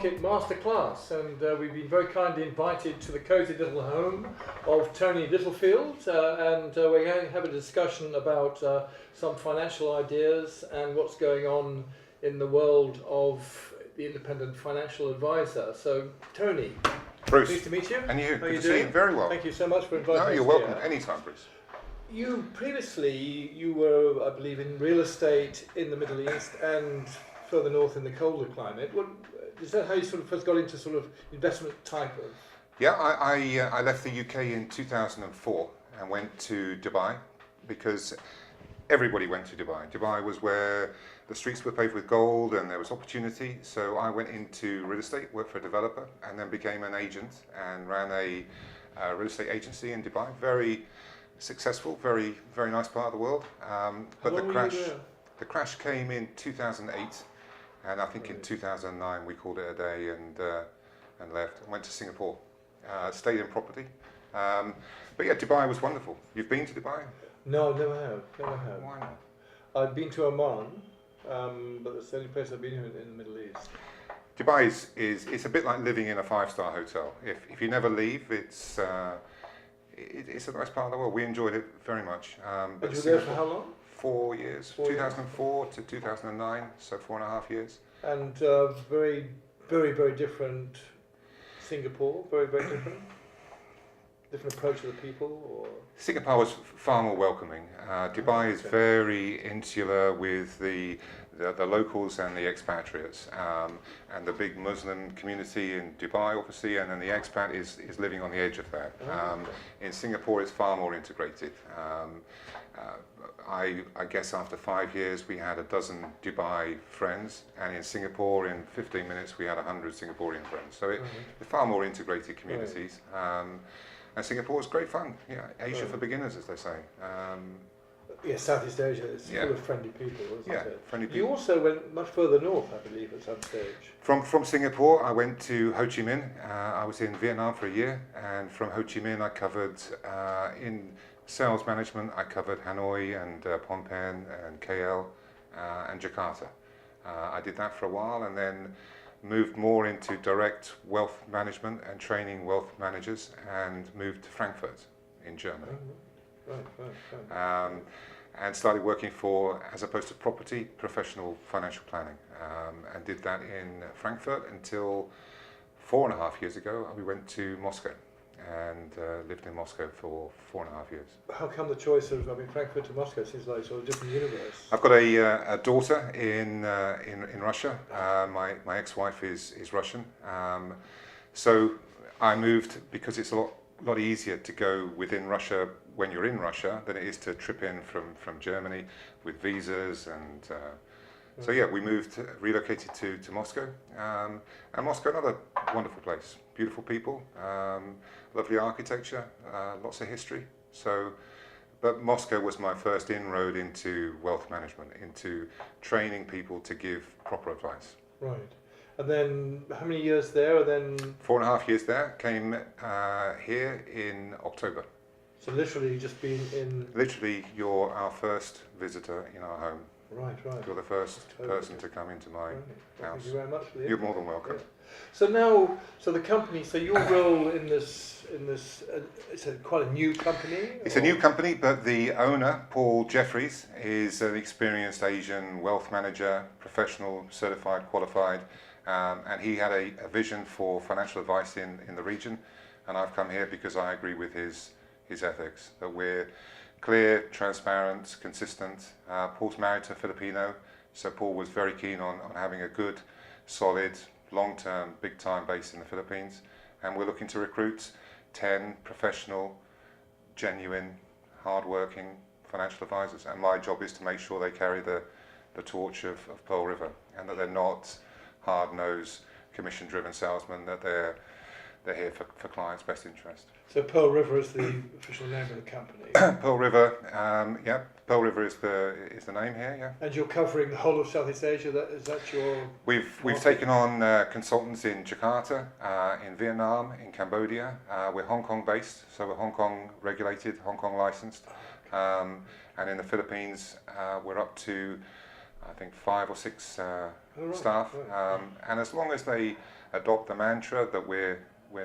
market masterclass, and we've been very kindly invited to the cosy little home of Tony Littlefield, and we're going to have a discussion about some financial ideas and what's going on in the world of the independent financial advisor. So, Tony, Bruce, pleased to meet you. And you, How good you to doing? see you. Very well. Thank you so much for inviting us. No, you're welcome. Here. Anytime, Bruce. You previously, you were, I believe, in real estate in the Middle East and further north in the colder climate. Is that how you sort of first got into sort of investment type of? Yeah, I left the UK in 2004 and went to Dubai because everybody went to Dubai. Dubai was where the streets were paved with gold and there was opportunity. So I went into real estate, worked for a developer, and then became an agent and ran a real estate agency in Dubai. Very successful, very nice part of the world. But the crash came in 2008, and I think in 2009 we called it a day and left and went to Singapore. Stayed in property. But yeah, Dubai was wonderful. You've been to Dubai? No, never have. Why not? I've been to Oman, but it's the only place I've been in the Middle East. Dubai is a bit like living in a five-star hotel. If you never leave, it's a nice part of the world. We enjoyed it very much. But you were there for how long? 4 years, 2004 to 2009, so 4.5 years. And very different Singapore, very different? Different approach to the people? Or? Singapore was far more welcoming. Dubai is very insular with the locals and the expatriates, and the big Muslim community in Dubai, obviously, and then the expat is living on the edge of that. In Singapore, it's far more integrated. I guess after 5 years, we had a dozen Dubai friends, and in Singapore, in 15 minutes, we had 100 Singaporean friends. So it's far more integrated communities. And Singapore was great fun. Yeah, Asia for beginners, as they say. Yeah, Southeast Asia is full of friendly people, isn't it? Friendly people. You also went much further north, I believe, at some stage. From Singapore, I went to Ho Chi Minh. I was in Vietnam for a year, and from Ho Chi Minh, I covered in sales management. I covered Hanoi and Phnom Penh and KL and Jakarta. I did that for a while, and then moved more into direct wealth management and training wealth managers, and moved to Frankfurt in Germany. And started working for, as opposed to property, professional financial planning, and did that in Frankfurt until 4.5 years ago. We went to Moscow and lived in Moscow for 4.5 years. How come the choice of, Frankfurt to Moscow seems like sort of a different universe? I've got a daughter in Russia. My ex-wife is Russian, so I moved because it's a lot easier to go within Russia when you're in Russia than it is to trip in from Germany with visas, and so yeah, we relocated to Moscow, and Moscow, another wonderful place, beautiful people, lovely architecture, lots of history. So, but Moscow was my first inroad into wealth management, into training people to give proper advice. Right. And then how many years there? And then 4.5 years there. Came here in October. So literally just been in. Literally, you're our first visitor in our home. Right. You're the first person to come into my house. Thank you very much for the You're more than welcome. Yeah. So now, the company. So your role in this, it's quite a new company. It's a new company, but the owner, Paul Jeffries, is an experienced Asian wealth manager, professional, certified, qualified. And he had a vision for financial advice in the region, and I've come here because I agree with his ethics, that we're clear, transparent, consistent. Paul's married to a Filipino, so Paul was very keen on having a good, solid, long-term, big-time base in the Philippines, and we're looking to recruit 10 professional, genuine, hard-working financial advisors, and my job is to make sure they carry the torch of Pearl River, and that they're not hard-nosed, commission-driven salesmen, that they're here for clients' best interest. So Pearl River is the official name of the company. Pearl River, yeah. Pearl River is the name here, yeah. And you're covering the whole of Southeast Asia. Is that your? We've taken on consultants in Jakarta, in Vietnam, in Cambodia. We're Hong Kong based, so we're Hong Kong regulated, Hong Kong licensed, and in the Philippines we're up to, I think, 5 or 6 staff, and as long as they adopt the mantra that we're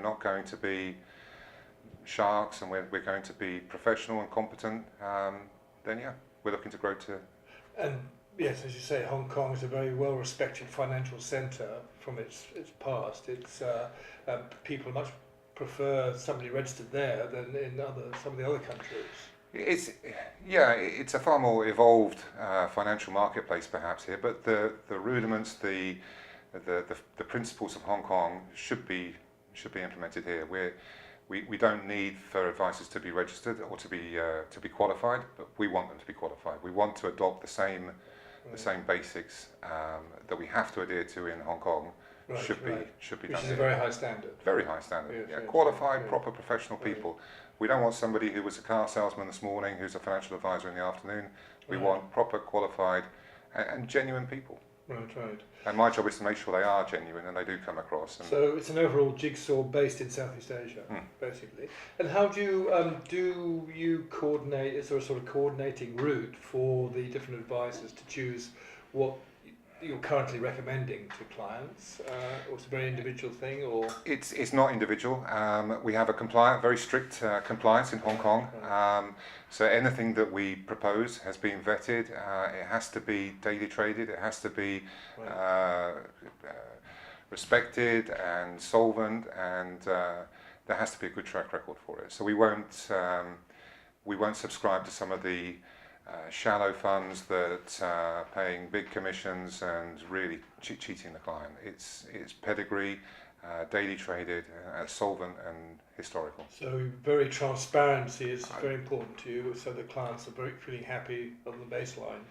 not going to be sharks and we're going to be professional and competent, then yeah, we're looking to grow to. And yes, as you say, Hong Kong is a very well-respected financial centre from its past. It's people much prefer somebody registered there than in some of the other countries. It's a far more evolved financial marketplace perhaps here, but the rudiments, the principles of Hong Kong should be implemented here. We don't need for advisors to be registered or to be qualified, but we want them to be qualified. We want to adopt the same basics that we have to adhere to in Hong Kong. Should be done. Which is a very high standard. Very high standard. Yes, Qualified, proper professional people. We don't want somebody who was a car salesman this morning who's a financial advisor in the afternoon. We want proper, qualified, and genuine people. Right. And my job is to make sure they are genuine and they do come across. So it's an overall jigsaw based in Southeast Asia, basically. And how do you coordinate? Is there a sort of coordinating route for the different advisors to choose what you're currently recommending to clients, or it's a very individual thing, or it's not individual. We have a very strict compliance in Hong Kong. So anything that we propose has been vetted. It has to be daily traded. It has to be respected and solvent, and there has to be a good track record for it. So we won't subscribe to some of the shallow funds that are paying big commissions and really cheating the client. It's pedigree, daily traded, solvent and historical. So very transparency is very important to you, so the clients are feeling happy on the baseline.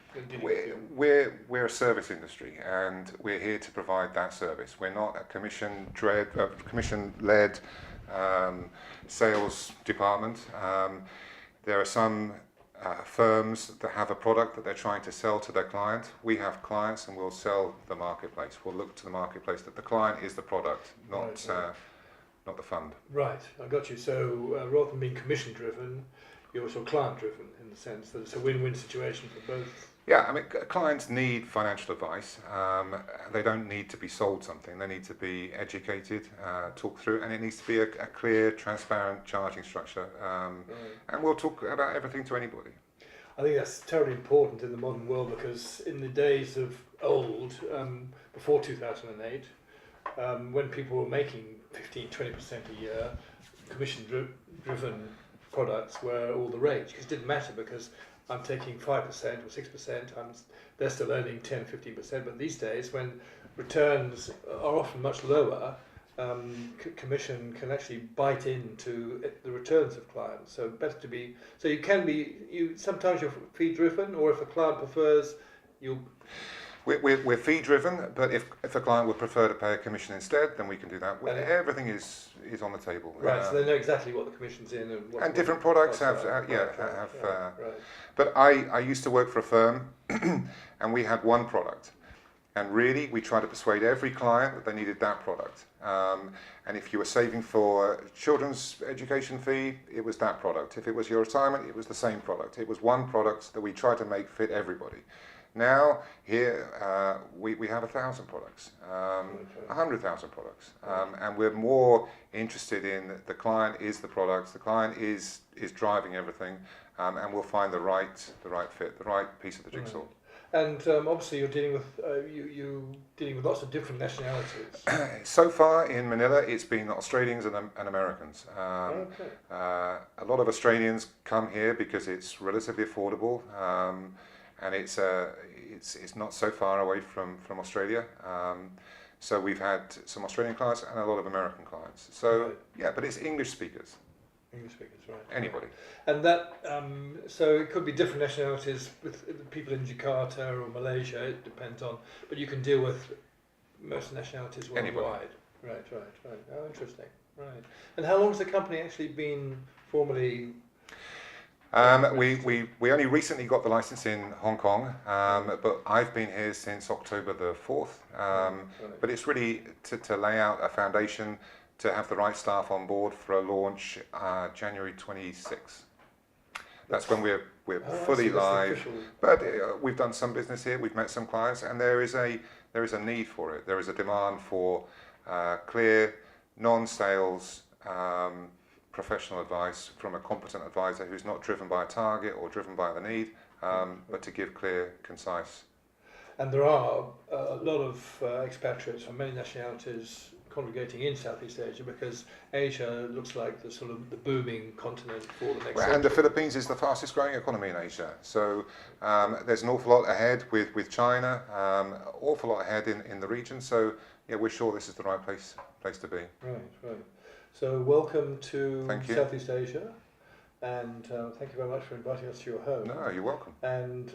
We're a service industry and we're here to provide that service. We're not a commission-led sales department. There are some firms that have a product that they're trying to sell to their client. We have clients and we'll sell the marketplace. We'll look to the marketplace that the client is the product, not the fund. Right, I got you. So rather than being commission driven, you're also client driven in the sense that it's a win-win situation for both. Yeah, I mean, clients need financial advice. They don't need to be sold something. They need to be educated, talked through, and it needs to be a clear, transparent charging structure. And we'll talk about everything to anybody. I think that's terribly important in the modern world, because in the days of old, before 2008, when people were making 15-20% a year, commission-driven products were all the rage. Because it didn't matter, because I'm taking 5% or 6%, they're still earning 10-15%, but these days when returns are often much lower, commission can actually bite into the returns of clients. So better to be, so sometimes you're fee driven, or if a client prefers, We're fee driven, but if a client would prefer to pay a commission instead, then we can do that. Everything is on the table. Right, so they know exactly what the commission's in and different products have. But I used to work for a firm, and we had one product, and really we tried to persuade every client that they needed that product. And if you were saving for children's education fee, it was that product. If it was your retirement, it was the same product. It was one product that we tried to make fit everybody. Now, here, we have 1,000 products, 100,000 products, and we're more interested in the client is the products, the client is driving everything, and we'll find the right fit, the right piece of the jigsaw. Right. And obviously you're dealing with lots of different nationalities. So far in Manila, it's been Australians and Americans. A lot of Australians come here because it's relatively affordable. And it's not so far away from Australia. So we've had some Australian clients and a lot of American clients. So yeah, but it's English speakers. English speakers, right? Anybody. And that so it could be different nationalities with people in Jakarta or Malaysia. It depends on, but you can deal with most nationalities worldwide. Right. Oh, interesting. Right. And how long has the company actually been formally? We only recently got the license in Hong Kong, but I've been here since October the 4th. But it's really to lay out a foundation to have the right staff on board for a launch January 26th. That's when we're fully live. But we've done some business here. We've met some clients, and there is a need for it. There is a demand for clear, non-sales, professional advice from a competent advisor who's not driven by a target or driven by the need, but to give clear, concise. And there are a lot of expatriates from many nationalities congregating in Southeast Asia, because Asia looks like the sort of the booming continent for the next And the century. Philippines is the fastest growing economy in Asia. So there's an awful lot ahead with China, awful lot ahead in the region. So yeah, we're sure this is the right place to be. Right. So welcome to Thank you. Southeast Asia, and thank you very much for inviting us to your home. No, you're welcome. And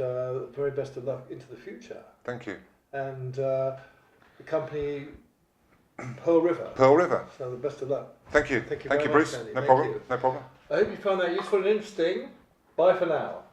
very best of luck into the future. Thank you. And the company Pearl River. Pearl River. So the best of luck. Thank you. Thank you Thank very you, much, Bruce. Andy. No Thank problem. you. No problem. I hope you found that useful and interesting. Bye for now.